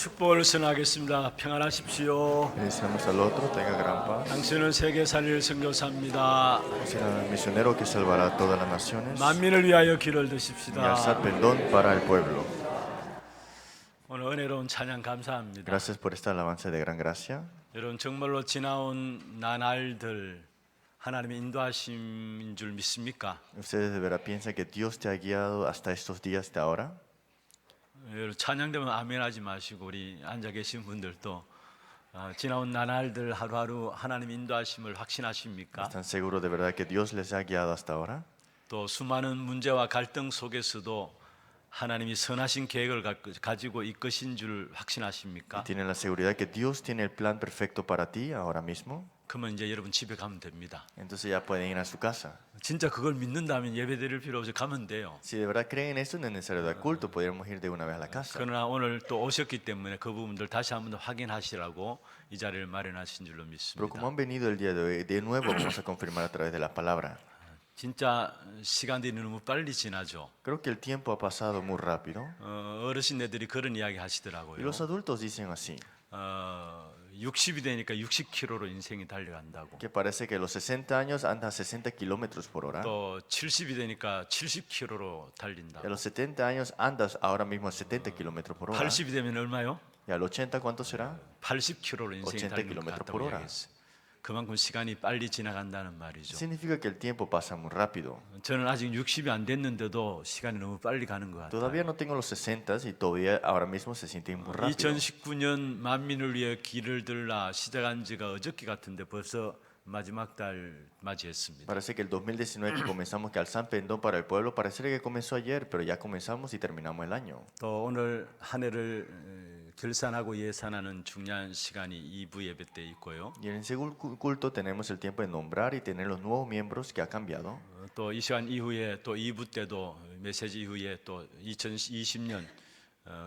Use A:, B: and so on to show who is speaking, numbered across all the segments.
A: 축복을 전하겠습니다. 평안하십시오.
B: Le deseamos al otro, tenga gran paz.
A: 당신은 세계 살릴 선교사입니다.
B: Será el misionero que salvará a todas las naciones
A: 만민을 위하여 길을
B: y
A: 드십시다.
B: alzar perdón para el pueblo.
A: 오늘 은혜로운 찬양 감사합니다.
B: Gracias por esta alabanza de gran gracia.
A: 여러분 정말로 지나온 나날들 하나님의 인도하심인 줄 믿습니까?
B: ¿Ustedes de verdad piensan que Dios te ha guiado hasta estos días de ahora?
A: 여러분 찬양되면 아멘하지 마시고 우리 앉아 계신 분들도 지나온 나날들 하루하루 하나님의 인도하심을 확신하십니까?
B: ¿Están seguros de verdad que Dios les ha guiado hasta ahora?
A: 또 수많은 문제와 갈등 속에서도 하나님이 선하신 계획을 가지고 이끄신 줄 확신하십니까?
B: ¿Tienen la seguridad que Dios tiene el plan perfecto para ti ahora mismo?
A: 그러면 이제 여러분 집에 가면 됩니다.
B: Entonces ya pueden ir a su casa.
A: 진짜 그걸 믿는다면 예배 드릴 필요 없이 가면 돼요.
B: Si de verdad creen esto, no es necesario dar culto, podríamos ir de una vez a la casa.
A: 그러나 오늘 또 오셨기 때문에 그 부분들 다시 한번 더 확인하시라고 이 자리를 마련하신 줄로
B: Pero como
A: 믿습니다.
B: han venido el día de hoy, de nuevo vamos a confirmar a través de la palabra.
A: 진짜 시간들이 너무 빨리 지나죠.
B: Creo que el tiempo ha pasado muy rápido.
A: 어르신네들이 그런 이야기
B: Y
A: 하시더라고요.
B: los adultos dicen así,
A: 60이 되니까 60km로 인생이 달려간다고.
B: que parece que a los 60 años anda a 60 kilómetros por hora.
A: 또 70이 되니까 70km로 달린다고.
B: Y a los 70 años andas ahora mismo a 70 kilómetros por hora.
A: 80이 되면 얼마요?
B: Y al 80, ¿cuánto será?
A: 80km로 인생이
B: 80
A: 달리는 것
B: kilómetros
A: 같다고
B: por hora.
A: 이야기했어요. 그만큼 시간이 빨리 지나간다는 말이죠.
B: Significa que el tiempo pasa muy rápido.
A: 저는 아직 60이 안 됐는데도 시간이 너무 빨리 가는 것 같아요.
B: Todavía no tengo los 60 y todavía ahora mismo se siente muy rápido.
A: 2019년 만민을 위해 길을 들라 시작한 지가 어저께 같은데 벌써 마지막 달 맞이했습니다.
B: Parece que el 2019 que comenzamos que alzar perdón para el pueblo, parece que comenzó ayer, pero ya comenzamos y terminamos el año.
A: 또 오늘 한 해를 결산하고 예산하는 중요한 시간이 2부 예배 때 있고요.
B: Y en el segundo culto tenemos el tiempo de nombrar y tener los nuevos miembros que ha cambiado.
A: 또 이 시간 이후에 또 2부 때도 메시지 이후에 또 2020년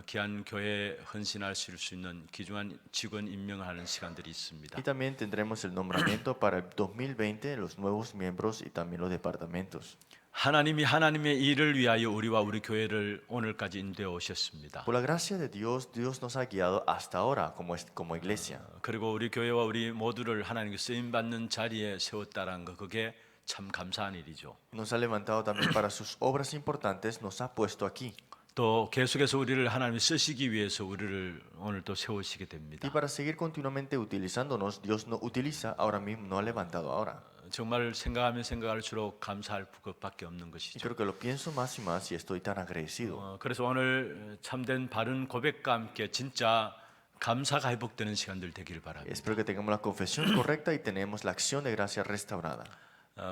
A: 귀한 교회에 헌신할 수 있는 귀중한 직원 임명을 하는 시간들이 있습니다.
B: Y también tendremos el nombramiento para el 2020, los nuevos miembros y también los departamentos.
A: 하나님이 하나님의 일을 위하여 우리와 우리 교회를 오늘까지 인도해 오셨습니다.
B: Por la gracia de Dios, Dios nos ha guiado hasta ahora como iglesia.
A: 그리고 우리 교회와 우리 모두를 하나님께 쓰임 받는 자리에 세웠다라는 거 그게 참 감사한 일이죠.
B: Nos ha levantado también para sus obras importantes, nos ha puesto aquí.
A: 또 계속해서 우리를 하나님이 쓰시기 위해서 우리를 오늘 또 세우시게 됩니다.
B: Y para seguir continuamente utilizándonos, Dios nos utiliza ahora mismo, nos ha levantado ahora.
A: 정말 생각하면 생각할수록 감사할 것밖에 없는
B: Y
A: 것이죠.
B: creo que lo pienso más y más y estoy tan agradecido.
A: 그래서 오늘 참된 바른 고백과 함께 진짜 감사가 회복되는 시간들 되기를 바랍니다.
B: Espero que tengamos la confesión correcta y tenemos la acción de gracia restaurada.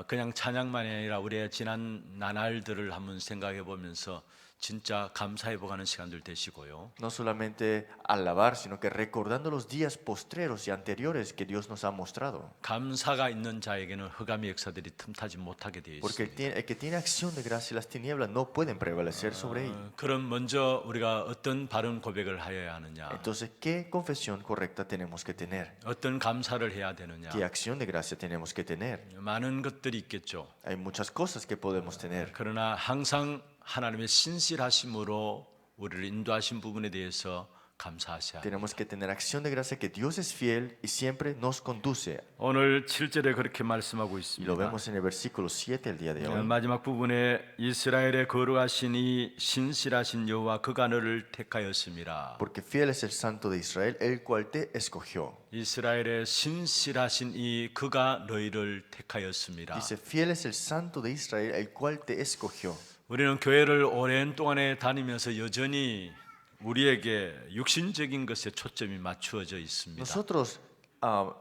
A: 그냥 찬양만이 아니라 우리의 지난 나날들을 한번 생각해 보면서 진짜 감사 회복하는 시간들 되시고요.
B: No solamente alabar, sino que recordando los días postreros y anteriores que Dios nos ha mostrado.
A: 감사가 있는 자에게는 흑암의 역사들이 틈타지 못하게 되어
B: Porque
A: 있습니다.
B: el que tiene acción de gracia, las tinieblas no pueden prevalecer sobre él.
A: 그럼 먼저 우리가 어떤 바른 고백을 하여야 하느냐?
B: Entonces, ¿qué confesión correcta tenemos que tener?
A: 어떤 감사를 해야 되느냐?
B: ¿Qué acción de gracia tenemos que tener?
A: 많은 것들이 있겠죠.
B: Hay muchas cosas que podemos tener.
A: 그러나 항상 하나님의 신실하심으로 우리를 인도하신 부분에 대해서 감사하셔야 합니다.
B: Tenemos que tener acción de gracia que Dios es fiel y siempre nos conduce.
A: 오늘 7절에 그렇게 말씀하고
B: Y lo
A: 있습니다.
B: vemos en el versículo 7 el día de hoy.
A: 마지막 부분에 이스라엘의 거룩하신 이 신실하신 여호와 그가 너를 택하였음이라.
B: Porque fiel es el Santo de Israel, el cual te escogió.
A: 이스라엘의 신실하신 이 그가 너희를 택하였음이라.
B: Dice, fiel es el Santo de Israel, el cual te escogió.
A: 우리는 교회를 오랜 동안에 다니면서 여전히 우리에게 육신적인 것에 초점이 맞추어져 있습니다.
B: Nosotros,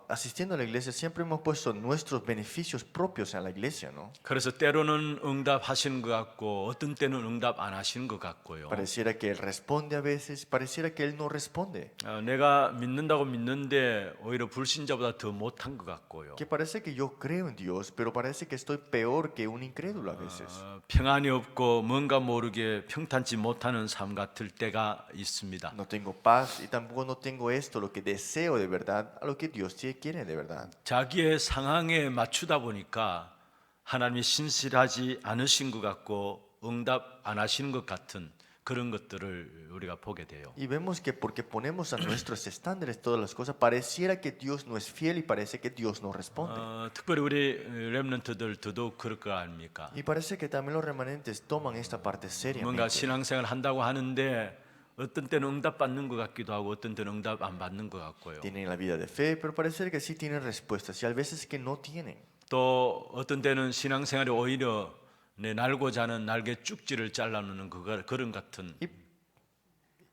B: asistiendo a la iglesia, siempre hemos puesto nuestros beneficios propios en la iglesia, ¿no?
A: 그래서 때로는 응답하시는 것 같고 어떤 때는 응답 안 하시는 것 같고요.
B: Pareciera que Él responde a veces, pareciera que Él no responde.
A: 내가 믿는다고 믿는데 오히려 불신자보다 더 못한 것 같고요.
B: Que parece que yo creo en Dios, pero parece que estoy peor que un incrédulo a veces.
A: 평안이 없고 뭔가 모르게 평탄치 못하는 삶 같을 때가 있습니다.
B: No tengo paz y tampoco no tengo esto, lo que deseo de verdad, a lo que Dios quiere de verdad.
A: 자기의 상황에 맞추다 보니까 하나님이 신실하지 않으신 것 같고 응답 안 하시는 것 같은 그런 것들을 우리가 보게 돼요.
B: Y vemos que porque ponemos a nuestros estándares todas las cosas, pareciera que Dios no es fiel y parece que Dios no responde.
A: 특별히 우리 렘넌트들 더더욱 그럴 거 아닙니까?
B: Y parece que también los remanentes toman esta parte
A: 뭔가
B: seriamente.
A: 신앙생활 한다고 하는데 어떤 때는 응답 받는 것 같기도 하고 어떤 때는 응답 안 받는 것 같고요.
B: Tienen la vida de fe, pero parece que sí tienen respuestas y a veces que no tienen.
A: 또 어떤 때는 신앙생활이 오히려 내 날고 자는 날개 쭉지를 잘라놓는 그런 같은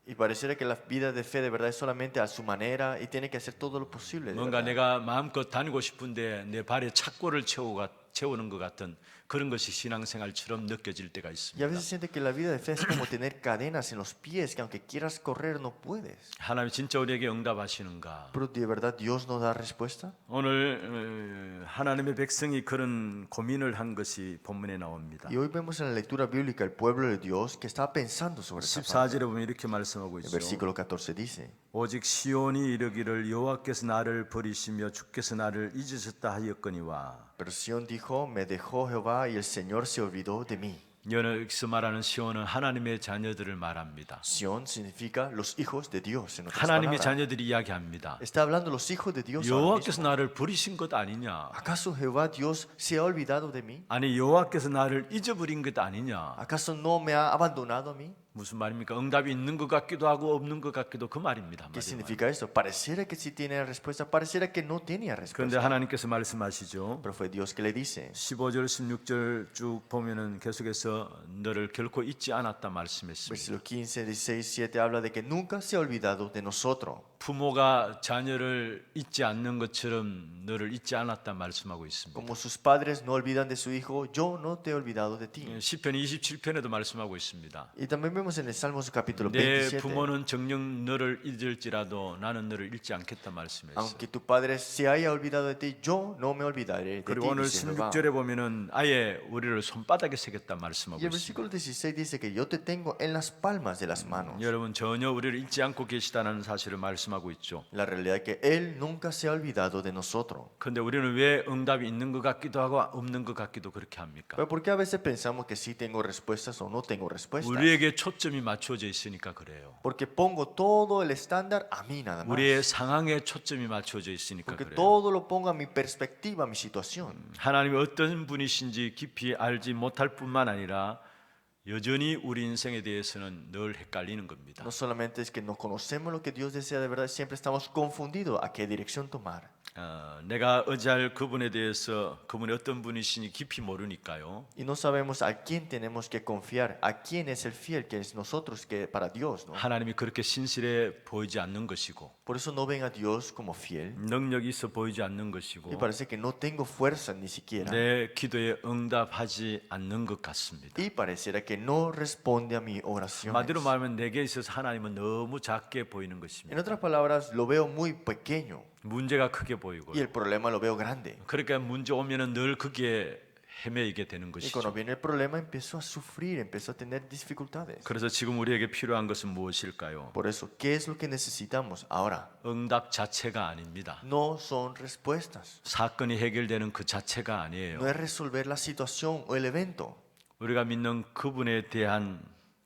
B: Y pareciera que la vida de fe de verdad es solamente a su manera y tiene que hacer todo lo posible. De
A: 뭔가
B: verdad.
A: 내가 마음껏 다니고 싶은데 내 발에 착고를 채우는 것 같은 그런 것이 신앙생활처럼 느껴질 때가
B: Y a
A: 있습니다.
B: veces siente que la vida de fe es como tener cadenas en los pies, que aunque quieras correr no puedes.
A: 하나님 진짜 우리에게 응답하시는가?
B: Pero de verdad Dios no da respuesta.
A: 오늘 하나님의 백성이 그런 고민을 한 것이 본문에 나옵니다.
B: Y hoy vemos en la lectura bíblica el pueblo de Dios que estaba pensando sobre esta parte.
A: 14절에 보면 이렇게 말씀하고
B: El
A: 있죠.
B: versículo 14 dice:
A: 오직 시온이 이르기를 여호와께서 나를 버리시며 주께서 나를 잊으셨다 하였거니와.
B: Pero Sión dijo, me dejó Jehová y el Señor se olvidó de mí.
A: 여기서 말하는 시온은 하나님의 자녀들을 말합니다.
B: Sión significa los hijos de Dios. En otras
A: 하나님의
B: palabras,
A: 자녀들이 이야기합니다.
B: está hablando los hijos de Dios. ahora
A: 여호와께서
B: mismo.
A: 나를 버리신 것 아니냐?
B: ¿Acaso Jehová Dios se ha olvidado de mí?
A: 아니 여호와께서 나를 잊어버린 것 아니냐?
B: ¿Acaso no me ha abandonado a mí?
A: 무슨 말입니까? 응답이 있는 것 같기도 하고 없는 것 같기도 그 말입니다.
B: ¿Qué significa esto? Pareciera que sí tiene respuesta, pareciera que no tenía
A: 그런데
B: respuesta.
A: 하나님께서 말씀하시죠.
B: Pero fue Dios que le dice.
A: 15절 16절 쭉 보면은 계속해서 너를 결코 잊지 않았다 말씀했습니다.
B: Versículo 15, 16, 7 habla de que nunca se ha olvidado de nosotros.
A: 부모가 자녀를 잊지 않는 것처럼 너를 잊지 않았다 말씀하고 있습니다.
B: Como sus padres no olvidan de su hijo, yo no te he olvidado de ti.
A: 시편 27편에도 말씀하고 있습니다.
B: Y también vemos en el Salmos capítulo
A: 내
B: 27.
A: 부모는 정녕 너를 잊을지라도 나는 너를 잊지 않겠다 말씀했어요.
B: Aunque tu padre se haya olvidado de ti, yo no me olvidaré de ti.
A: 그리고 오늘
B: Dice Jehová.
A: 16절에 보면은 아예 우리를 손바닥에 새겼다
B: Y
A: 말씀하고
B: el
A: 있습니다.
B: versículo 16 dice que yo te tengo en las palmas de las manos.
A: 여러분 전혀 우리를 잊지 않고 계시다는 사실을 말씀하고 있죠.
B: La realidad es que Él nunca se ha olvidado de nosotros.
A: 그런데 우리는 왜 응답이 있는 것 같기도 하고 없는 것 같기도 그렇게 합니까?
B: Pero ¿por qué a veces pensamos que sí tengo respuestas o no tengo respuestas?
A: 우리에게 초점이 맞춰져 있으니까 그래요.
B: Porque pongo todo el estándar a mí nada más.
A: 우리의 상황에 초점이 맞춰져 있으니까
B: Porque
A: 그래요.
B: todo lo pongo a mi perspectiva, a mi situación.
A: 하나님이 어떤 분이신지 깊이 알지 못할 뿐만 아니라 여전히 우리 인생에 대해서는 늘 헷갈리는 겁니다.
B: No solamente es que no conocemos lo que Dios desea de verdad, siempre estamos confundidos a qué dirección tomar.
A: 내가 의지할 그분에 대해서 그분이 어떤 분이신지 깊이 모르니까요.
B: Y no sabemos a quién tenemos que confiar, a quién es el fiel, que es nosotros, que para Dios, ¿no?
A: 하나님이 그렇게 신실해 보이지 않는 것이고
B: Por eso no ven a Dios como fiel.
A: 능력이 있어 보이지 않는 것이고
B: Y parece que no tengo fuerza ni siquiera.
A: 내 기도에 응답하지 않는 것 같습니다.
B: Y pareciera que no responde a mi oración.
A: 마디로 말하면 내게 있어서 하나님은 너무 작게 보이는
B: En
A: 것입니다.
B: otras palabras, lo veo muy pequeño
A: 문제가 크게 보이고
B: y el problema lo veo grande.
A: 그러니까 문제 오면은 늘 거기에 헤매이게 되는
B: Y cuando
A: 것이죠.
B: viene el problema empiezo a sufrir, empiezo a tener dificultades.
A: 그래서 지금 우리에게 필요한 것은 무엇일까요?
B: Por eso, ¿qué es lo que necesitamos ahora?
A: 응답 자체가 아닙니다.
B: No son respuestas.
A: 사건이 해결되는 그 자체가 아니에요.
B: No es resolver la situación o el evento.
A: 우리가 믿는 그분에 대한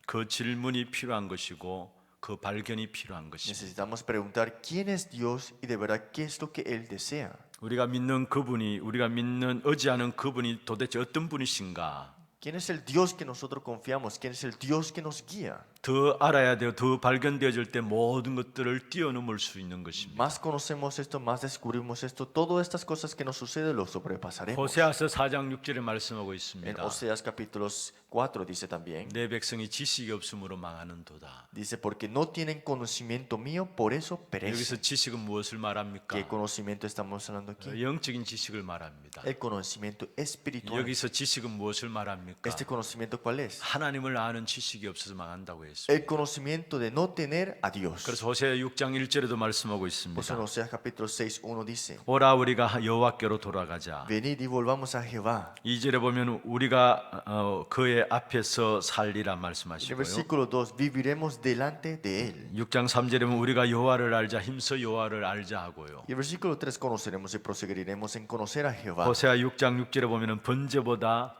A: 그 질문이 필요한 것이고 그 발견이 필요한 것입니다.
B: Necesitamos preguntar quién es Dios y de verdad qué es lo que Él desea.
A: 우리가 믿는 그분이 우리가 믿는 의지하는 그분이 도대체 어떤 분이신가?
B: ¿Quién es el Dios que nosotros confiamos? ¿Quién es el Dios que nos guía?
A: 더 알아야 돼요. 더 발견되어질 때 모든 것들을 뛰어넘을 수 있는 것입니다.
B: Más conocemos esto, más descubrimos esto. Todas estas cosas que nos suceden lo sobrepasaremos.
A: 호세아서 4장 6절에 말씀하고
B: En
A: 있습니다.
B: Oseas capítulos 4 dice también,
A: 내 백성이 지식이 없으므로 망하는도다.
B: dice, porque no tienen conocimiento mío, por eso perecen.
A: 여기서 지식은 무엇을
B: ¿Qué
A: 말합니까?
B: conocimiento estamos hablando aquí?
A: 영적인 지식을 말합니다.
B: El conocimiento espiritual.
A: 여기서 지식은 무엇을 말합니까?
B: ¿Este conocimiento cuál es?
A: 하나님을 아는 지식이 없어서 망한다고 했습니다.
B: El conocimiento de no tener a Dios.
A: 그래서 호세아 6장 1절에도 말씀하고
B: Por eso en
A: 있습니다.
B: Oseas capítulo 6, 1 dice,
A: 오라 우리가 여호와께로 돌아가자.
B: venid y volvamos a Jehová.
A: 2절에 보면 우리가 그의 앞에서 살리라
B: En el
A: 말씀하시고요.
B: versículo 2, viviremos delante de Él.
A: 6장 3절에 보면 우리가 여호와를 알자 힘써 여호와를 알자 하고요.
B: Y el versículo 3, conoceremos y proseguiremos en conocer a Jehová.
A: 호세아 6장 6절에 보면은 번제보다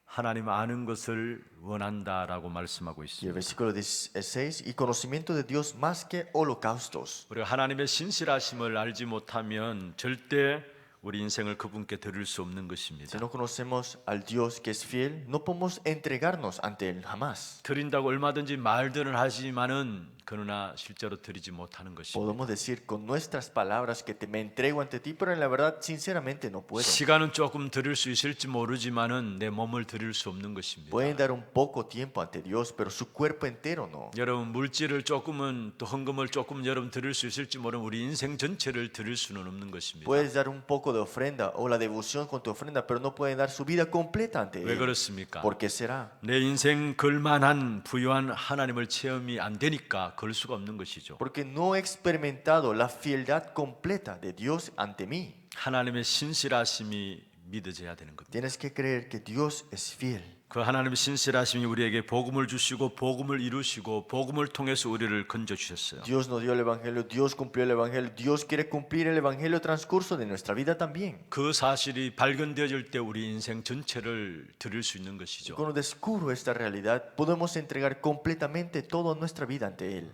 A: 하나님 아는 것을 원한다라고 말씀하고
B: Y el
A: 있습니다.
B: versículo 16, y conocimiento de Dios más que holocaustos.
A: 우리가 하나님의 신실하심을 알지 못하면 절대 우리 인생을 그분께 드릴 수 없는 것입니다.
B: Si no conocemos al Dios que es fiel, no podemos entregarnos ante Él jamás.
A: 드린다고 얼마든지 말들은 하지만은 그러나 실제로 드리지 못하는 것입니다.
B: Podemos decir con nuestras palabras que me entrego ante ti, pero en la verdad, sinceramente, no puedo.
A: 시간은 조금 드릴 수 있을지 모르지만은 내 몸을 드릴 수 없는 것입니다.
B: Pueden dar un poco tiempo ante Dios, pero su cuerpo entero no.
A: 여러분 물질을 조금은 또 헌금을 조금 여러분 드릴 수 있을지 모르면 우리 인생 전체를 드릴 수는 없는 것입니다.
B: Puedes dar un poco de ofrenda o la devoción con tu ofrenda, pero no pueden dar su vida completa ante
A: 왜
B: Él.
A: 그렇습니까?
B: ¿Por qué será?
A: 내 인생 걸만한 부유한 하나님을 체험이 안 되니까 걸 수가 없는 것이죠.
B: Porque no he experimentado la fieldad completa de Dios ante mí.
A: 하나님의 신실하심이 믿어져야 되는 겁니다.
B: Tienes que creer que Dios es fiel.
A: 그 하나님의 신실하심이 우리에게 복음을 주시고 복음을 이루시고 복음을 통해서 우리를 건져 주셨어요.
B: Dios nos dio el Evangelio, Dios cumplió el Evangelio, Dios quiere cumplir el Evangelio transcurso de nuestra vida también.
A: 그 사실이 발견되어질 때 우리 인생 전체를 드릴 수 있는 것이죠.
B: Cuando descubro esta realidad, podemos entregar completamente toda nuestra vida ante Él.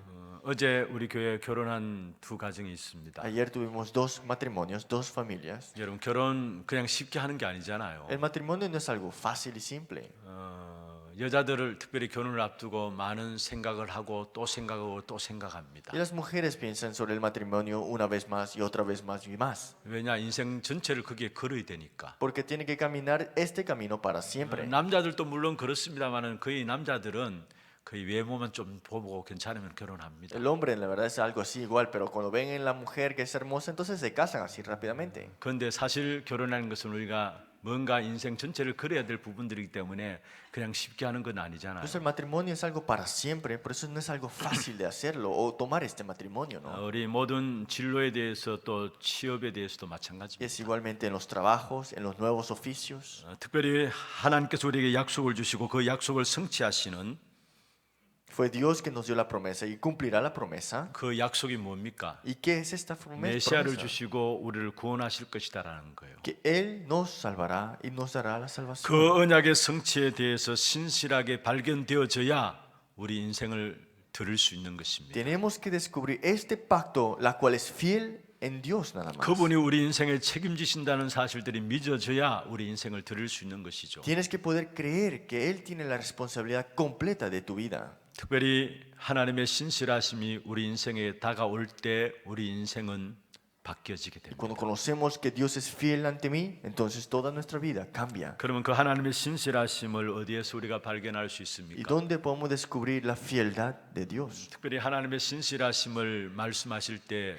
A: 어제 우리 교회에 결혼한 두 가정이 있습니다.
B: Ayer tuvimos dos matrimonios, dos familias.
A: 여러분 결혼 그냥 쉽게 하는 게 아니잖아요.
B: El matrimonio no es algo fácil y simple.
A: 여자들을 특별히 결혼을 앞두고 많은 생각을 하고 또 생각하고 또 생각합니다.
B: Y las mujeres piensan sobre el matrimonio una vez más y otra vez más y más.
A: 왜냐 인생 전체를 거기에 걸어야 되니까.
B: Porque tiene que caminar este camino para siempre.
A: 남자들도 물론 그렇습니다만은 거의 남자들은 거의 외모만 좀 보고 괜찮으면 결혼합니다.
B: El hombre en la verdad es algo así igual, pero cuando ven en la mujer que es hermosa, entonces se casan así rápidamente.
A: 그런데 사실 결혼하는 것은 우리가 뭔가 인생 전체를 걸어야 될 부분들이기 때문에 그냥 쉽게 하는 건 아니잖아요.
B: Entonces el matrimonio es algo para siempre, por eso no es algo fácil de hacerlo o tomar este matrimonio, ¿no?
A: 우리 모든 진로에 대해서 또 취업에 대해서도
B: Y
A: 마찬가지입니다.
B: es igualmente en los trabajos, en los nuevos oficios.
A: 특별히 하나님께서 우리에게 약속을 주시고 그 약속을 성취하시는
B: Fue Dios que nos dio la promesa y cumplirá la promesa.
A: 그 약속이 뭡니까?
B: ¿Y qué es esta
A: 메시아를
B: promesa?
A: 주시고 우리를 구원하실 것이다라는 거예요.
B: Que Él nos salvará y nos dará la salvación.
A: 그 언약의 성취에 대해서 신실하게 발견되어져야 우리 인생을 들을 수 있는 것입니다.
B: Tenemos que descubrir este pacto, la cual es fiel en Dios nada más.
A: 그분이 우리 인생을 책임지신다는 사실들이 믿어져야 우리 인생을 들을 수 있는 것이죠.
B: Tienes que poder creer que Él tiene la responsabilidad completa de tu vida.
A: 특별히 하나님의 신실하심이 우리 인생에 다가올 때 우리 인생은 바뀌어지게
B: Y
A: 됩니다.
B: cuando conocemos que Dios es fiel ante mí, entonces toda nuestra vida cambia.
A: 그러면 그 하나님의 신실하심을 어디에서 우리가 발견할 수
B: ¿Y
A: 있습니까?
B: dónde podemos descubrir la fieldad de Dios?
A: 특별히 하나님의 신실하심을 말씀하실 때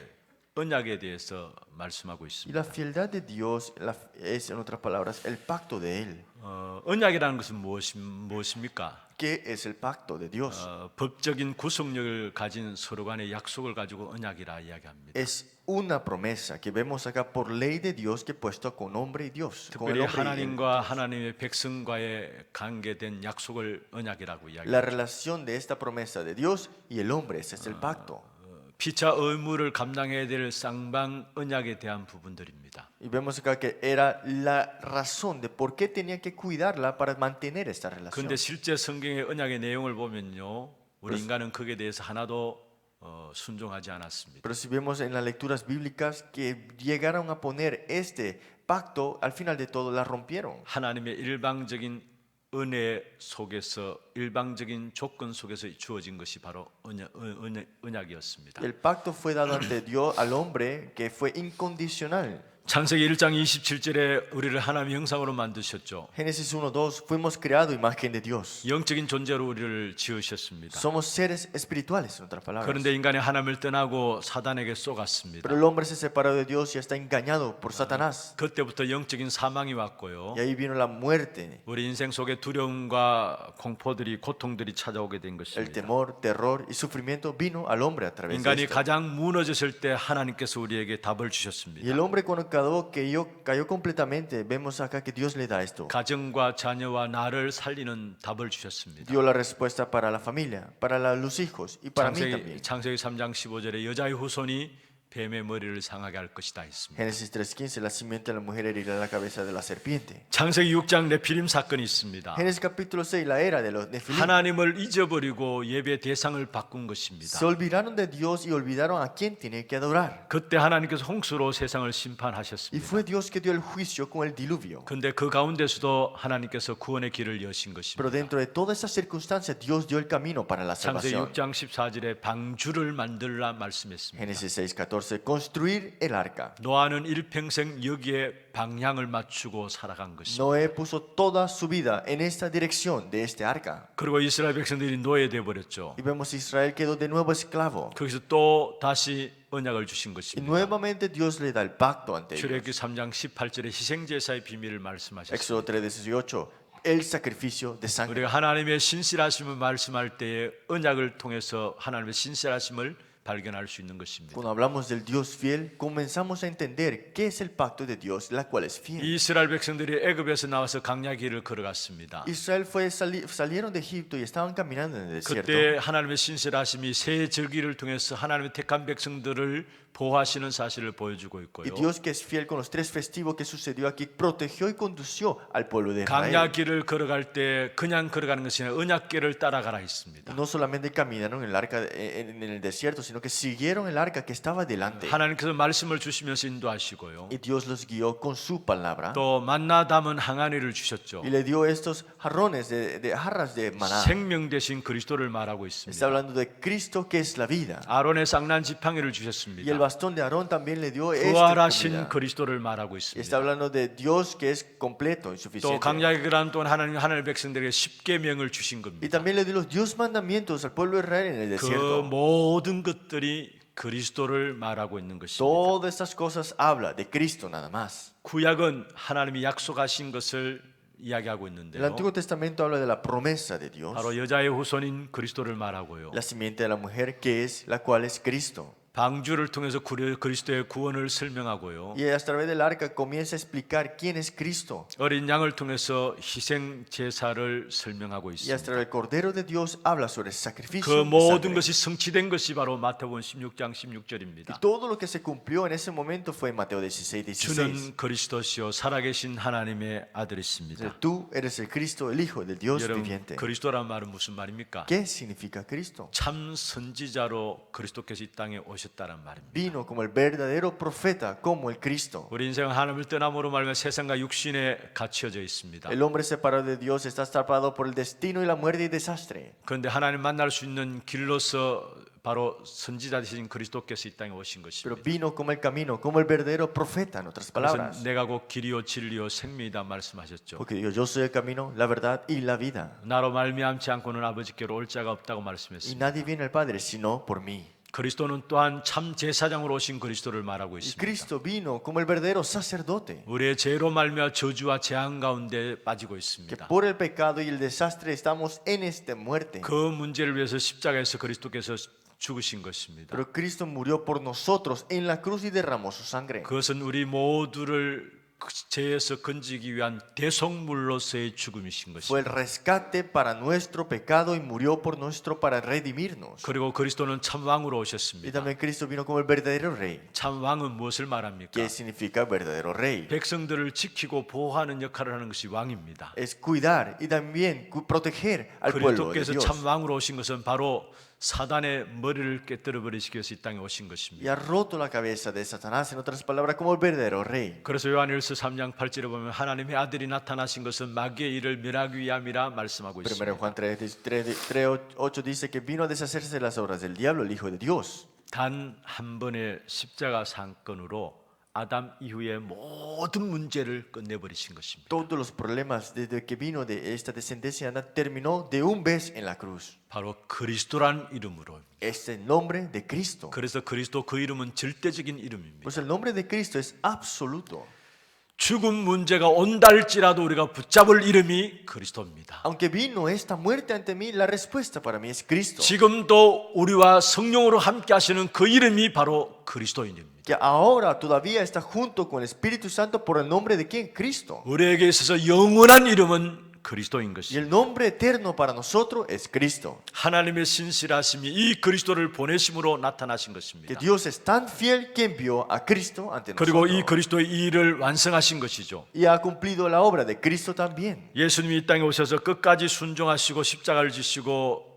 A: 언약에 대해서 말씀하고
B: Y
A: 있습니다.
B: la fieldad de Dios es, en otras palabras, el pacto de Él.
A: 언약이라는 것은 무엇입니까?
B: ¿Qué es el pacto de Dios?
A: 법적인 구속력을 가진 서로 간의 약속을 가지고 언약이라 이야기합니다.
B: Es una promesa que vemos acá por ley de Dios que he puesto con hombre y Dios. Con el
A: 특별히
B: hombre y
A: 하나님과 하나님의 백성과의 관계된 약속을 언약이라고
B: la
A: 이야기합니다.
B: relación de esta promesa de Dios y el hombre, ese es el pacto.
A: 피차 의무를 감당해야 될 쌍방 언약에 대한 부분들입니다.
B: Y vemos acá que era la razón de por qué tenían que cuidarla para mantener esta relación.
A: 그런데 실제 성경의 언약의 내용을 보면요, 우리 인간은 거기에 대해서 하나도 순종하지 않았습니다.
B: Pero si vemos en las lecturas bíblicas que llegaron a poner este pacto, al final de todo la rompieron.
A: 하나님의 일방적인 은혜 속에서 일방적인 조건 속에서 주어진 것이 바로 언약이었습니다.
B: El pacto fue dado ante Dios al hombre que fue incondicional.
A: 창세기 1장 27절에 우리를 하나님의 형상으로 만드셨죠.
B: Génesis 1:2 fuimos creados imagen de Dios.
A: 영적인 존재로 우리를 지으셨습니다.
B: Somos seres espirituales, en otras palabras.
A: 그런데 인간이 하나님을 떠나고 사단에게 쏘갔습니다.
B: Pero el hombre se separó de Dios y está engañado por Satanás.
A: 그때부터 영적인 사망이 왔고요.
B: Y ahí vino la muerte,
A: 우리 인생 속에 두려움과 공포들이 고통들이 찾아오게 된
B: el
A: 것입니다.
B: temor, terror y sufrimiento vino al hombre a través de
A: 인간이
B: esto.
A: 가장 무너졌을 때 하나님께서 우리에게 답을
B: Y
A: 주셨습니다.
B: el hombre cuando cayó completamente, vemos acá que Dios le da esto.
A: 가정과 자녀와 나를 살리는 답을 주셨습니다.
B: Dio la respuesta para la familia, para los hijos y para mí también.
A: 창세기 3장 15절에 여자의 후손이 뱀의 머리를 상하게 할 것이다 했습니다.
B: Génesis 3:15, la simiente de la mujer herirá la cabeza de la serpiente.
A: 창세기 6장 네피림 사건이 있습니다.
B: Génesis capítulo 6, la era de los Nefilim.
A: 하나님을 잊어버리고 예배 대상을 바꾼 것입니다.
B: Se olvidaron de Dios y olvidaron a quién tiene que adorar.
A: 그때 하나님께서 홍수로 세상을
B: Y
A: 심판하셨습니다.
B: fue Dios que dio el juicio con el diluvio.
A: 근데 그 가운데서도 하나님께서 구원의 길을 여신
B: Pero
A: 것입니다.
B: dentro de toda esa circunstancia, Dios dio el camino para la
A: 창세기
B: salvación.
A: 6장 14절에 방주를 만들라 말씀했습니다.
B: Génesis 6:14, construir el arca.
A: 노아는 일평생 여기에 방향을 맞추고 살아간 것입니다.
B: Noé puso toda su vida en esta dirección de este arca.
A: 그리고 이스라엘 백성들이 노예돼 버렸죠.
B: Y vemos Israel quedó de nuevo esclavo.
A: 거기서 또 다시 언약을 주신
B: Y
A: 것입니다.
B: nuevamente Dios le da el pacto ante ellos.
A: 출애굽기 3장 18절에 희생제사의 비밀을 말씀하셨습니다.
B: Éxodo 3:18, el sacrificio de sangre.
A: 우리가 하나님의 신실하심을 말씀할 때에 언약을 통해서 하나님의 신실하심을 발견할 수 있는 것입니다.
B: Cuando hablamos del Dios fiel, comenzamos a entender qué es el pacto de Dios, la cual es fiel.
A: 이스라엘 백성들이 애굽에서 나와서 강야 길을 걸어갔습니다.
B: Israel salieron de Egipto y estaban caminando en el desierto.
A: 그때 하나님의 신실하심이 새 절기를 통해서 하나님의 택한 백성들을 보호하시는 사실을 보여주고 있고요.
B: Y Dios, que es fiel con los tres festivos que sucedió aquí, protegió y condució al pueblo de Israel.
A: 강야 길을 걸어갈 때 그냥 걸어가는 것이 아니라 언약길을 따라가라 했습니다.
B: No solamente caminaron en el arca en el desierto, sino que siguieron el arca que estaba delante.
A: 하나님께서 말씀을 주시면서 인도하시고요.
B: Y Dios los guió con su palabra.
A: 또 만나 담은 항아리를 주셨죠.
B: Y le dio estos jarrones de jarras de maná.
A: 생명 대신 그리스도를 말하고
B: Está
A: 있습니다.
B: hablando de Cristo, que es la vida.
A: 아론의 쌍난 지팡이를
B: Y el
A: 주셨습니다.
B: bastón de Aarón también le dio esta
A: 부활하신
B: comida.
A: 그리스도를 말하고
B: Y está
A: 있습니다.
B: hablando de Dios que es completo y
A: 또
B: suficiente.
A: 강야의 그란 동안 하나님 백성들에게 십계명을 주신
B: Y
A: 겁니다.
B: también le dio los 10 mandamientos al pueblo de Israel en el
A: 그
B: desierto.
A: 모든 것들이 그리스도를 말하고 있는 것입니다.
B: Todas estas cosas habla de Cristo nada más.
A: 구약은 하나님이 약속하신 것을 이야기하고
B: El
A: 있는데요.
B: Antiguo Testamento habla de la promesa de Dios,
A: 바로 여자의 후손인 그리스도를 말하고요.
B: la simiente de la mujer que es la cual es Cristo.
A: 방주를 통해서 그리스도의 구원을 설명하고요.
B: Y a través del arca comienza a explicar quién es Cristo.
A: 어린 양을 통해서 희생 제사를 설명하고
B: Y a
A: 있습니다.
B: través del Cordero de Dios habla sobre el
A: 그
B: sacrificio. de
A: 모든
B: sangre.
A: 것이 성취된 것이 바로 마태복음 16장 16절입니다.
B: Y todo lo que se cumplió en ese momento fue en Mateo 16:16.
A: 주는 그리스도시요 살아계신 하나님의 아들이십니다.
B: Tú eres el Cristo, el Hijo del Dios
A: 여러분
B: viviente.
A: 그리스도란 말은 무슨 말입니까?
B: ¿Qué significa Cristo?
A: 참 선지자로 그리스도께서 이 땅에 오셨다는 말입니다.
B: Vino como el verdadero profeta, como el Cristo.
A: 우리 인생은 하나님을 떠남으로 말하면 세상과 육신에 갇혀져 있습니다.
B: El hombre separado de Dios está atrapado por el destino y la muerte y desastre.
A: 그런데 하나님 만날 수 있는 길로서 바로 선지자 되신 그리스도께서 이 땅에 오신
B: Pero
A: 것입니다.
B: vino como el camino, como el verdadero profeta, en otras
A: 그래서
B: palabras.
A: 내가 곧 길이요 진리요 생명이다 말씀하셨죠.
B: Porque dijo, yo soy el camino, la verdad y la vida.
A: 나로 말미암지 않고는 아버지께로 올 자가 없다고
B: Y
A: 말씀했습니다.
B: nadie viene al Padre sino por mí.
A: 그리스도는 또한 참 제사장으로 오신 그리스도를 말하고
B: Y
A: 있습니다.
B: Cristo vino como el verdadero sacerdote,
A: 우리의 죄로 말미암아 저주와 재앙 가운데 빠지고
B: que
A: 있습니다.
B: por el pecado y el desastre estamos en esta muerte.
A: 그 문제를 위해서 십자가에서 그리스도께서 죽으신 것입니다.
B: Pero Cristo murió por nosotros en la cruz y derramó su sangre.
A: 그것은 우리 모두를 죄에서 건지기 위한 대속물로서의 죽음이신
B: Fue el
A: 것입니다.
B: rescate para nuestro pecado y murió por nuestro para redimirnos.
A: 그리고 그리스도는 참 왕으로
B: Y
A: 오셨습니다.
B: también Cristo vino como el verdadero rey.
A: 참 왕은 무엇을 말합니까?
B: ¿Qué significa verdadero rey?
A: 백성들을 지키고 보호하는 역할을 하는 것이 왕입니다.
B: Es cuidar y también proteger al pueblo de
A: 그리스도께서
B: Dios.
A: 참 왕으로 오신 것은 바로 사단의 머리를 깨뜨려 버리시기 위해서 이 땅에 오신
B: Y
A: 것입니다.
B: ha roto la cabeza de Satanás, en otras palabras, como el verdadero rey.
A: 그래서 요한일서 3장 8절에 보면 하나님의 아들이 나타나신 것은 마귀의 일을 멸하기 위함이라 말씀하고
B: Primero
A: 있습니다.
B: Juan 3:8 dice que vino a deshacerse de las obras del diablo, el Hijo de Dios.
A: 단 한 번의 십자가 사건으로 아담 이후의 모든 문제를 끝내버리신 것입니다.
B: Todos los problemas desde que vino de esta descendencia terminó de un vez en la cruz.
A: 바로 그리스도란 이름으로.
B: Es el nombre de Cristo.
A: 그래서 그리스도 그 이름은 절대적인 이름입니다.
B: Pues el nombre de Cristo es absoluto.
A: 죽음 문제가 온다 할지라도 우리가 붙잡을 이름이 그리스도입니다.
B: Aunque vino esta muerte ante mí, la respuesta para mí es Cristo.
A: 지금도 우리와 성령으로 함께 하시는 그 이름이 바로 그리스도인입니다.
B: Que ahora todavía está junto con el Espíritu Santo por el nombre de quién? Cristo.
A: 우리에게 있어서 영원한 이름은 그리스도인
B: Y
A: 것입니다.
B: el nombre eterno para nosotros es Cristo.
A: 하나님의 신실하심이 이 그리스도를 보내심으로 나타나신
B: Que
A: 것입니다.
B: Dios es tan fiel que envió a Cristo ante
A: 그리고 이
B: nosotros.
A: 그리스도의 이 일을 완성하신 것이죠.
B: Y ha cumplido la obra de Cristo también.
A: 예수님이 이 땅에 오셔서 끝까지 순종하시고 십자가를 지시고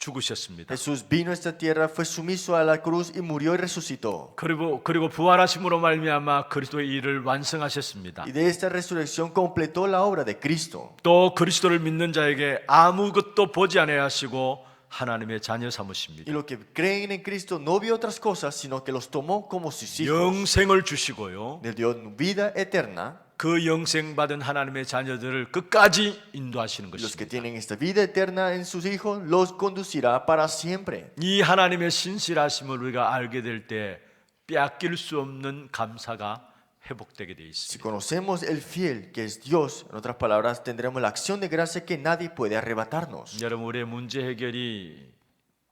A: 죽으셨습니다.
B: Jesús vino a esta tierra, fue sumiso a la cruz y murió y resucitó.
A: 그리고 부활하심으로 말미암아 그리스도의 일을 완성하셨습니다.
B: Y de esta resurrección completó la obra de Cristo.
A: 또 그리스도를 믿는 자에게 아무것도 보지 아니하 하시고 하나님의 자녀 삼으십니다.
B: Y los que creen en Cristo no vio otras cosas, sino que los tomó como sus hijos.
A: 영생을 주시고요.
B: Les dio vida eterna.
A: 그 영생 받은 하나님의 자녀들을 끝까지 인도하시는
B: Los que
A: 것입니다.
B: tienen esta vida eterna en sus hijos, los conducirá para siempre.
A: 이 하나님의 신실하심을 우리가 알게 될 때 빼앗길 수 없는 감사가 회복되게 되어
B: Si
A: 있습니다.
B: conocemos el fiel, que es Dios, en otras palabras, tendremos la acción de gracia que nadie puede arrebatarnos.
A: 여러분, 우리의 문제 해결이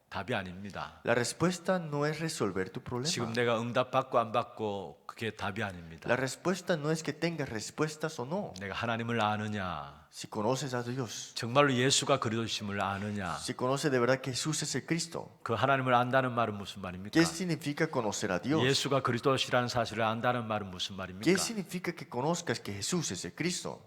A: 답이 아닙니다.
B: La respuesta no es resolver tu problema.
A: 지금 내가 응답 받고 안 받고 그게 답이 아닙니다.
B: La respuesta no es que tengas respuestas o no.
A: 내가 하나님을 아느냐,
B: Si conoces a Dios,
A: 정말로 예수가 그리스도심을 아느냐,
B: si conoces de verdad que Jesús es el Cristo,
A: 그 하나님을 안다는 말은 무슨 말입니까?
B: ¿qué significa conocer a Dios?
A: 예수가 그리스도시라는 사실을 안다는 말은 무슨
B: ¿Qué
A: 말입니까?
B: significa que conozcas que Jesús es el Cristo?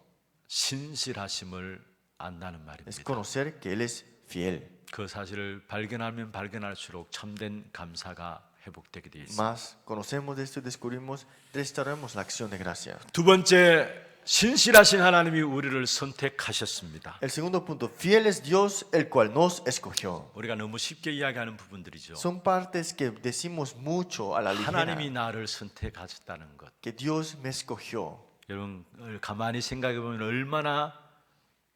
A: 신실하심을 안다는
B: Es
A: 말입니다.
B: conocer que Él es fiel.
A: 그 사실을 발견하면 발견할수록 참된 감사가 회복되게 되어 있습니다.
B: Más conocemos de esto y descubrimos, restauramos la acción de gracia.
A: 두 번째, 신실하신 하나님이 우리를 선택하셨습니다.
B: El segundo punto, fiel es Dios, el cual nos escogió.
A: 우리가 너무 쉽게 이야기하는 부분들이죠.
B: Son partes que decimos mucho a la ligera.
A: 하나님이 나를 선택하셨다는 것.
B: Que Dios me escogió.
A: 여러분 가만히 생각해 보면 얼마나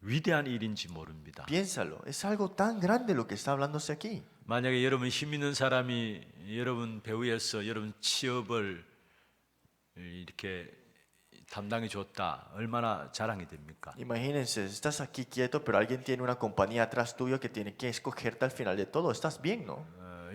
A: 위대한 일인지 모릅니다.
B: Piénsalo, es algo tan grande lo que está hablándose aquí.
A: 만약에 여러분 힘 있는 사람이 여러분 배후에서 여러분 취업을 이렇게 담당해 줬다. 얼마나 자랑이 됩니까?
B: Imagínense, estás aquí quieto, pero alguien tiene una compañía atrás tuyo que tiene que escogerte al final de todo. Estás bien, ¿no?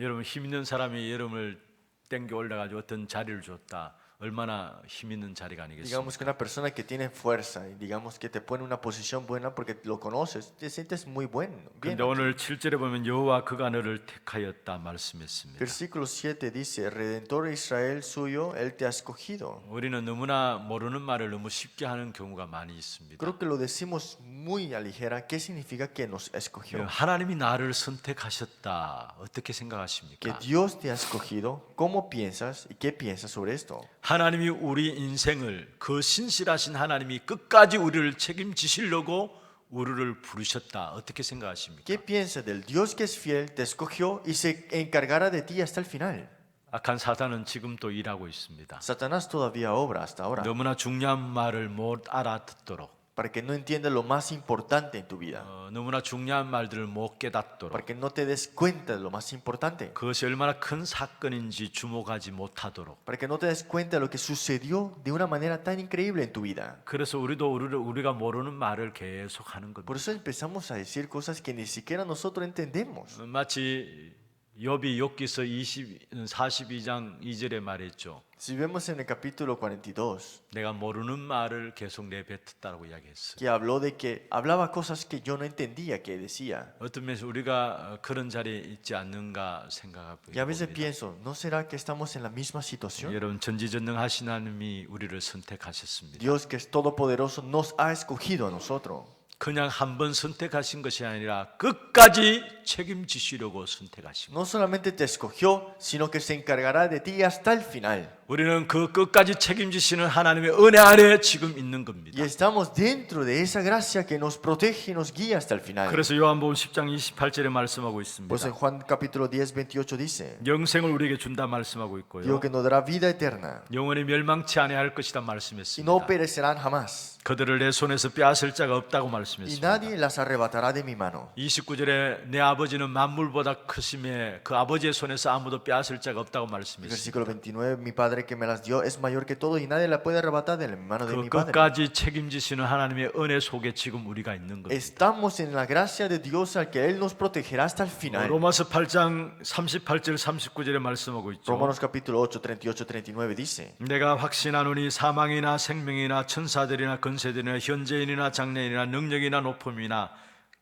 A: 여러분 힘 있는 사람이 여러분을 땡겨 올려가지고 어떤 자리를 줬다. 얼마나 힘 있는 자리가 아니겠습니까?
B: Digamos que una persona que tiene fuerza y digamos que te pone en una posición buena porque lo conoces, te sientes muy bien.
A: 그런데 오늘 7절에 보면 여호와 그가 너를 택하였다 말씀했습니다.
B: Versículo 7 dice, Redentor Israel suyo, Él te ha escogido.
A: 우리는 너무나 모르는 말을 너무 쉽게 하는 경우가 많이 있습니다.
B: Creo que lo decimos muy a ligera. ¿Qué significa que nos escogió?
A: 하나님이 나를 선택하셨다. 어떻게
B: Que
A: 생각하십니까?
B: Dios te ha escogido. ¿Cómo piensas y qué piensas sobre esto?
A: 하나님이 우리 인생을 그 신실하신 하나님이 끝까지 우리를 책임지시려고 우리를 부르셨다. 어떻게 생각하십니까?
B: ¿Qué piensas del Dios que es fiel, te escogió y se encargará de ti hasta el final?
A: 악한 사단은 지금 또 일하고 있습니다.
B: Satanás todavía obra hasta ahora
A: 너무나 중요한 말을 못 알아듣도록,
B: para que no entiendas lo más importante en tu vida,
A: 너무나 중요한 말들을 못 깨닫도록,
B: para que no te des cuenta de lo más importante,
A: 그것이 얼마나 큰 사건인지 주목하지 못하도록.
B: para que no te des cuenta de lo que sucedió de una manera tan increíble en tu vida.
A: 그래서 우리가 모르는 말을 계속 하는
B: Por
A: 겁니다.
B: eso empezamos a decir cosas que ni siquiera nosotros entendemos.
A: 마치 욥이 욥기서 42장 2절에 말했죠.
B: Si vemos en el capítulo 42,
A: 내가 모르는 말을 계속 내뱉었다고 이야기했어요.
B: que habló de que hablaba cosas que yo no entendía que decía.
A: 어떤 면에서 우리가 그런 자리에 있지 않는가 생각하고
B: Y a veces
A: 봅니다.
B: pienso, ¿no será que estamos en la misma situación?
A: 여러분 전지전능하신 하나님이 우리를 선택하셨습니다.
B: Dios que es todopoderoso nos ha escogido a nosotros.
A: 그냥 한 번 선택하신 것이 아니라 끝까지 책임지시려고 선택하신 것.
B: No solamente te escogió, sino que se encargará de ti hasta el final.
A: 우리는 그 끝까지 책임지시는 하나님의 은혜 아래 지금 있는
B: Y
A: 겁니다.
B: estamos dentro de esa gracia que nos protege y nos guía hasta el final.
A: 그래서 요한복음 10장 28절에 말씀하고
B: Pues
A: 있습니다.
B: en Juan capítulo 10, 28 dice,
A: 영생을 우리에게 준다 말씀하고
B: Dios
A: 있고요.
B: que nos dará vida eterna
A: 영원히 멸망치 아니할 것이다
B: y no
A: 말씀했습니다.
B: perecerán jamás.
A: 그들을 내 손에서 빼앗을 자가 없다고
B: Y
A: 말씀했습니다.
B: nadie las arrebatará de mi mano.
A: 29절에 내 아버지는 만물보다 크심에 그 아버지의 손에서 아무도 빼앗을 자가 없다고 말씀했습니다.
B: Versículo 29, mi Padre que me las dio es mayor que todo y nadie la puede arrebatar de la mano de
A: 그
B: mi Padre.
A: 끝까지 책임지시는 하나님의 은혜 속에 지금 우리가 있는 겁니다.
B: Estamos en la gracia de Dios al que Él nos protegerá hasta el final.
A: 로마서 8장 38절 39절에 말씀하고 있죠.
B: Romanos capítulo 8, 38, 39 dice,
A: 내가 확신하노니 사망이나 생명이나 천사들이나 권세들이나 현재인이나 장래인이나 능력이 능력이나 높음이나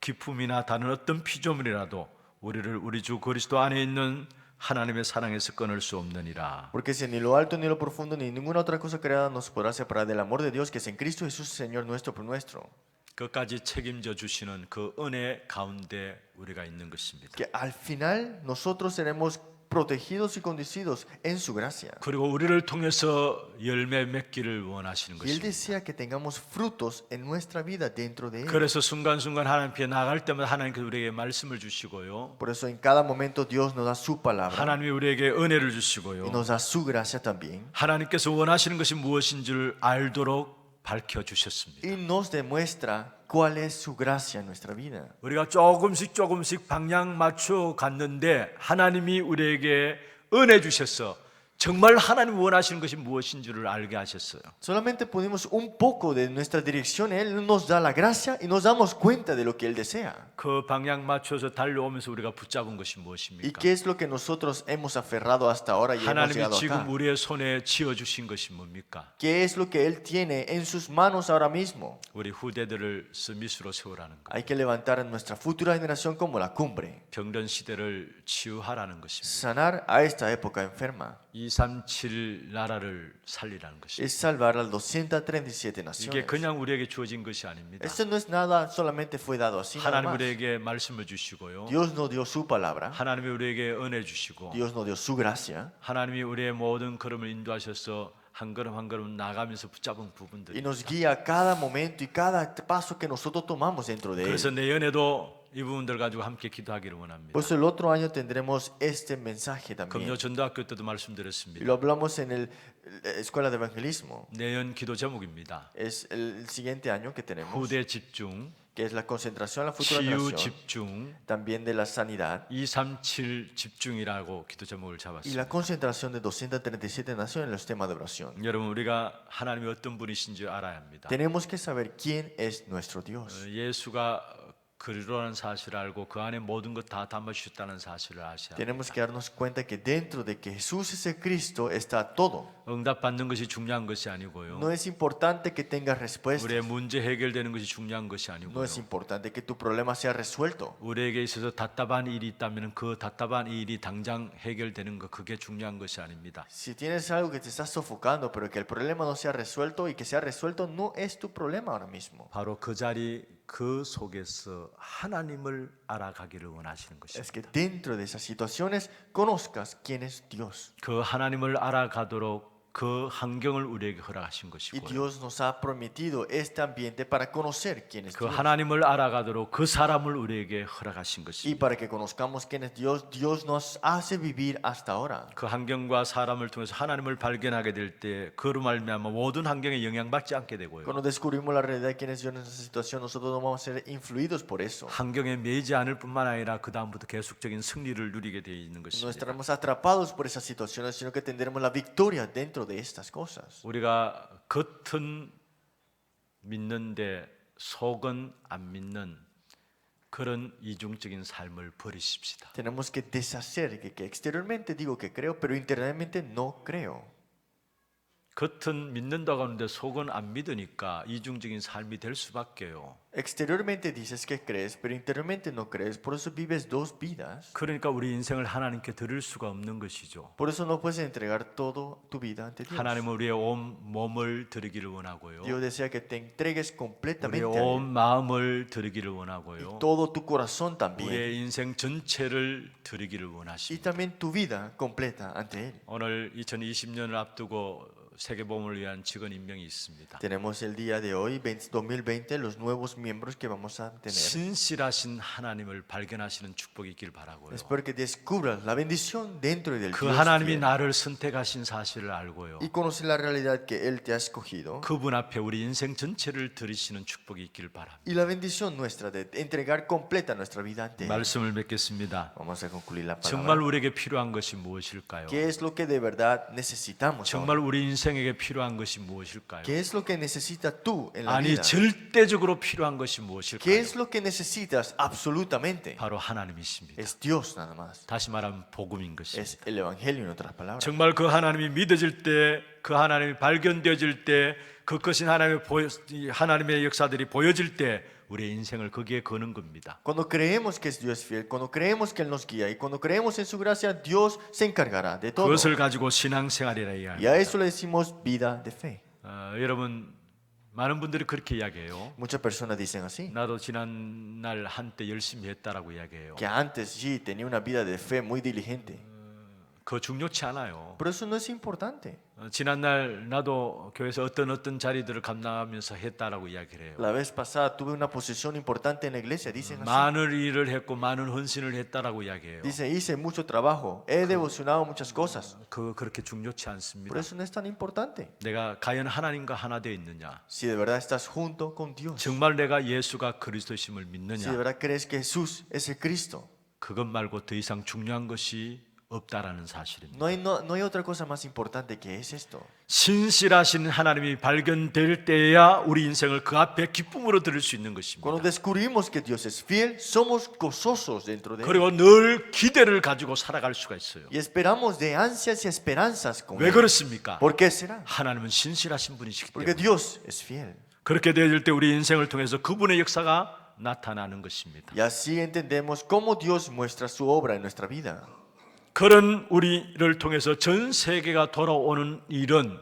A: 기품이나 다른 어떤 피조물이라도 우리를 우리 주 그리스도 안에 있는 하나님의 사랑에서 끊을 수 없느니라.
B: Porque si ni lo alto ni lo profundo ni ninguna otra cosa creada nos podrá separar del amor de Dios que es en Cristo Jesús Señor nuestro por nuestro.
A: 끝까지 책임져 주시는 그 은혜 가운데 우리가 있는 것입니다.
B: Que al final nosotros seremos protegidos y conducidos en su gracia.
A: 그리고 우리를 통해서 열매 맺기를 원하시는
B: Y Él
A: 것입니다.
B: desea que tengamos frutos en nuestra vida dentro de Él.
A: 그래서 순간순간 하나님 앞에 나갈 때마다 하나님께서 우리에게 말씀을 주시고요.
B: Por eso en cada momento Dios nos da su palabra
A: 하나님이 우리에게 은혜를
B: y
A: 주시고요.
B: nos da su gracia también.
A: 하나님께서 원하시는 것이 무엇인 줄 알도록 밝혀 주셨습니다.
B: Y nos demuestra cuál es su gracia en nuestra vida.
A: 우리가 조금씩 방향 맞춰 갔는데 하나님이 우리에게 은혜 주셔서 정말 하나님 원하시는 것이 무엇인 줄을 알게 하셨어요.
B: Solamente ponemos un poco de nuestra dirección, Él nos da la gracia y nos damos cuenta de lo que Él desea.
A: 그 방향 맞춰서 달려오면서 우리가 붙잡은 것이
B: ¿Y
A: 무엇입니까?
B: qué es lo que nosotros hemos aferrado hasta ahora y hemos
A: 하나님이
B: llegado acá?
A: 지금 우리의 손에 쥐어 주신 것이 뭡니까?
B: ¿Qué es lo que Él tiene en sus manos ahora mismo?
A: 우리 후대들을 스미스로 세우라는 것.
B: Hay que levantar a nuestra futura generación como la cumbre,
A: 병든 시대를 치유하라는 것입니다.
B: sanar a esta época enferma,
A: 237 나라를 살리라는 것입니다.
B: es salvar a las 237
A: 이게
B: naciones.
A: 그냥 우리에게 주어진 것이 아닙니다.
B: Esto no es nada, solamente fue dado así nada
A: 하나님
B: más.
A: 우리에게 말씀을 주시고요.
B: Dios nos dio su palabra,
A: 하나님이 우리에게 은혜 주시고
B: Dios nos dio su gracia
A: 하나님이 우리의 모든 걸음을 인도하셔서 한 걸음 한 걸음 나가면서 붙잡은
B: y
A: 부분들이
B: nos guía a cada momento y cada paso que nosotros tomamos dentro de
A: 그래서
B: Él.
A: 내년에도 이 부분들 가지고 함께 기도하기를 원합니다.
B: Pues el otro año tendremos este mensaje
A: 금요
B: también.
A: 전도학교 때도
B: Y
A: 말씀드렸습니다.
B: lo hablamos en la escuela de evangelismo.
A: 내년 기도 제목입니다.
B: Es el siguiente año que tenemos,
A: 후대 집중,
B: que es la concentración en la futura
A: 치유
B: generación,
A: 집중,
B: también de la sanidad
A: 237 집중이라고 기도 제목을
B: y
A: 잡았습니다.
B: la concentración de 237 naciones en los temas de oración.
A: 여러분 우리가 하나님이 어떤 분이신지 알아야 합니다.
B: Tenemos que saber quién es nuestro Dios.
A: 예수가 그리로라는 사실을 알고 그 안에 모든 것 다 담아주셨다는 사실을 아셔야 합니다.
B: Tenemos que darnos cuenta que dentro de que Jesús es el Cristo está todo.
A: 응답받는 것이 중요한 것이 아니고요.
B: No es importante que tengas respuestas.
A: 우리의 문제 해결되는 것이 중요한 것이
B: No
A: 아니고요.
B: es importante que tu problema sea resuelto.
A: 우리에게 있어서 답답한 일이 있다면 그 답답한 일이 당장 해결되는 것 그게 중요한 것이 아닙니다.
B: Si tienes algo que te está sofocando, pero que el problema no sea resuelto y que sea resuelto, no es tu problema ahora mismo.
A: 바로 그 자리 그 속에서 하나님을 알아가기를 원하시는
B: Es
A: 것입니다.
B: que dentro de esas situaciones conozcas quién es Dios.
A: 그 하나님을 알아가도록 그 환경을 우리에게 허락하신
B: Y
A: 것이고요.
B: Dios nos ha prometido este ambiente para conocer quién es
A: 그
B: Dios.
A: 하나님을 알아가도록 그 사람을 우리에게 허락하신
B: Y
A: 것입니다.
B: para que conozcamos quién es Dios, Dios nos hace vivir hasta ahora.
A: 그 환경과 사람을 통해서 하나님을 발견하게 될 때 그로 말미암아 모든 환경에 영향받지 않게 되고요.
B: Cuando descubrimos la realidad de quién es Dios en esa situación, nosotros no vamos a ser influidos por eso.
A: 환경에 매이지 않을 뿐만 아니라 그 다음부터 계속적인 승리를 누리게 되어 있는
B: No
A: 것입니다.
B: estaremos atrapados por esas situaciones, sino que tendremos la victoria dentro de estas cosas.
A: 우리가 겉은 믿는데 속은 안 믿는 그런 이중적인 삶을 버리십시다.
B: Tenemos que deshacer que exteriormente digo que creo, pero internamente no creo.
A: 겉은 믿는다고 하는데 속은 안 믿으니까 이중적인 삶이 될 수밖에요.
B: Exteriormente dices que crees, pero interiormente no crees. Por eso vives dos vidas.
A: 그러니까 우리 인생을 하나님께 드릴 수가 없는 것이죠.
B: Por eso no puedes entregar toda tu vida ante Dios.
A: 하나님은 우리의 온 몸을 드리기를 원하고요.
B: Dios desea que te entregues
A: 우리의
B: completamente a
A: 온
B: Él.
A: 마음을 드리기를
B: Y
A: 원하고요.
B: todo tu corazón también.
A: 우리의 인생 전체를 드리기를
B: Y
A: 원하십니다.
B: también tu vida completa ante Él.
A: 오늘 2020년을 앞두고 세계보험을 위한 직원 임명이 있습니다.
B: Tenemos el día de hoy, 2020, los nuevos miembros que vamos a tener.
A: 신실하신 하나님을 발견하시는 축복이 있길 바라고요.
B: Espero que descubras la bendición dentro del
A: 그
B: Dios
A: 하나님이
B: fiel.
A: 나를 선택하신 사실을 알고요.
B: Y conocer la realidad que Él te ha escogido.
A: 그분 앞에 우리 인생 전체를 드리시는 축복이 있길 바랍니다.
B: Y la bendición nuestra de entregar completa nuestra vida ante Él.
A: 말씀을 맺겠습니다.
B: Vamos a concluir la
A: 정말
B: palabra.
A: 우리에게 필요한 것이 무엇일까요?
B: ¿Qué es lo que de verdad necesitamos?
A: 정말
B: ahora?
A: 우리 인생에게 필요한 것이 무엇일까요?
B: ¿Qué es lo que necesitas tú en la
A: 아니
B: vida?
A: 절대적으로 필요한 것이
B: ¿Qué
A: 무엇일까요?
B: es lo que necesitas absolutamente?
A: 바로 하나님이십니다.
B: Es Dios nada más.
A: 다시 말하면 복음인 것입니다.
B: Es el Evangelio en otras palabras.
A: 정말 그 하나님이 믿어질 때, 그 하나님이 발견되어질 때, 그 것인 하나님의 역사들이 보여질 때 우리의 인생을 거기에 거는 겁니다.
B: Cuando creemos que es Dios fiel, cuando creemos que Él nos guía y cuando creemos en su gracia, Dios se encargará de todo.
A: 그것을 가지고 신앙생활이라
B: Y a
A: 이야기합니다.
B: eso le decimos vida de fe.
A: 여러분 많은 분들이 그렇게 이야기해요.
B: Muchas personas dicen así,
A: 나도 지난날 한때 열심히 했다라고 이야기해요.
B: que antes sí tenía una vida de fe muy diligente.
A: 그거 중요치 않아요.
B: Pero eso no es importante.
A: 지난날 나도 교회에서 어떤 자리들을 감당하면서 했다라고 이야기를 해요.
B: La vez pasada tuve una posición importante en la iglesia, dicen así.
A: 많은 일을 했고 많은 헌신을 했다라고 이야기해요.
B: Dice, hice mucho trabajo, he devocionado muchas cosas.
A: 그렇게 중요치 않습니다.
B: Por eso no es tan importante.
A: 내가 과연 하나님과 하나 되어 있느냐?
B: Si de verdad estás junto con Dios,
A: 정말 내가 예수가 그리스도심을
B: si de
A: 믿느냐?
B: verdad crees que Jesús es el Cristo,
A: 그것 말고 더 이상 중요한 것이 없다라는 사실입니다.
B: no hay otra cosa más importante que es esto.
A: 신실하신 하나님이 발견될 때야 우리 인생을 그 앞에 기쁨으로 들을 수 있는 것입니다.
B: Cuando descubrimos que Dios es fiel, somos gozosos dentro de Él.
A: 그리고 늘 기대를 가지고 살아갈 수가 있어요.
B: Y esperamos de ansias y esperanzas con
A: 왜
B: Él.
A: 그렇습니까?
B: ¿Por qué será?
A: 하나님은 신실하신 분이시기
B: Porque
A: 때문에
B: Dios es fiel.
A: 그렇게 되어질 때 우리 인생을 통해서 그분의 역사가 나타나는 것입니다.
B: Y así entendemos cómo Dios muestra su obra en nuestra vida.
A: 그런 우리를 통해서 전 세계가 돌아오는 일은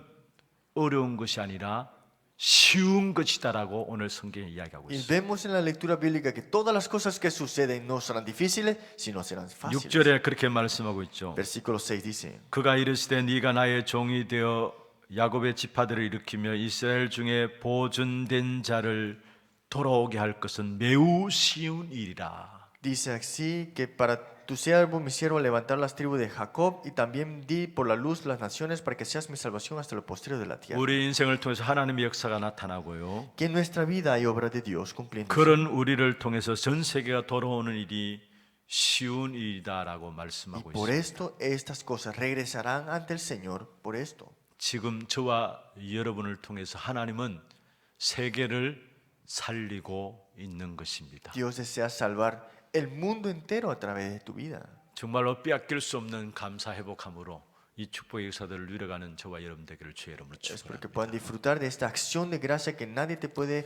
A: 어려운 것이 아니라 쉬운 것이다라고 오늘 성경이 이야기하고
B: Y
A: 있습니다.
B: vemos en la lectura bíblica que todas las cosas que suceden no serán difíciles, sino serán fáciles.
A: 6절에 그렇게 말씀하고 있죠.
B: Versículo 6 dice,
A: 그가 이르시되 네가 나의 종이 되어 야곱의 지파들을 일으키며 이스라엘 중에 보존된 자를 돌아오게 할 것은 매우 쉬운 일이라.
B: dice así que para tu siervo, mi siervo, levantar las tribus de Jacob y también di por la luz las naciones para que seas mi salvación hasta lo postrero de la tierra.
A: 우리 인생을 통해서 하나님의 역사가 나타나고요.
B: Que en nuestra vida hay obra de Dios cumpliendo.
A: 그런 우리를 통해서 전 세계가 돌아오는 일이 쉬운 일이다라고
B: Y
A: 말씀하고
B: por
A: 있습니다.
B: esto estas cosas regresarán ante el Señor por esto.
A: 지금 저와 여러분을 통해서 하나님은 세계를 살리고 있는 것입니다.
B: Dios desea salvar el mundo entero a través de tu vida.
A: 정말로 빼앗길 수 없는 감사 회복함으로 이 축복의 역사들을 누려가는 저와 여러분 되기를 주의 이름으로
B: Espero que
A: 축복합니다.
B: puedan disfrutar de esta acción de gracia que nadie te puede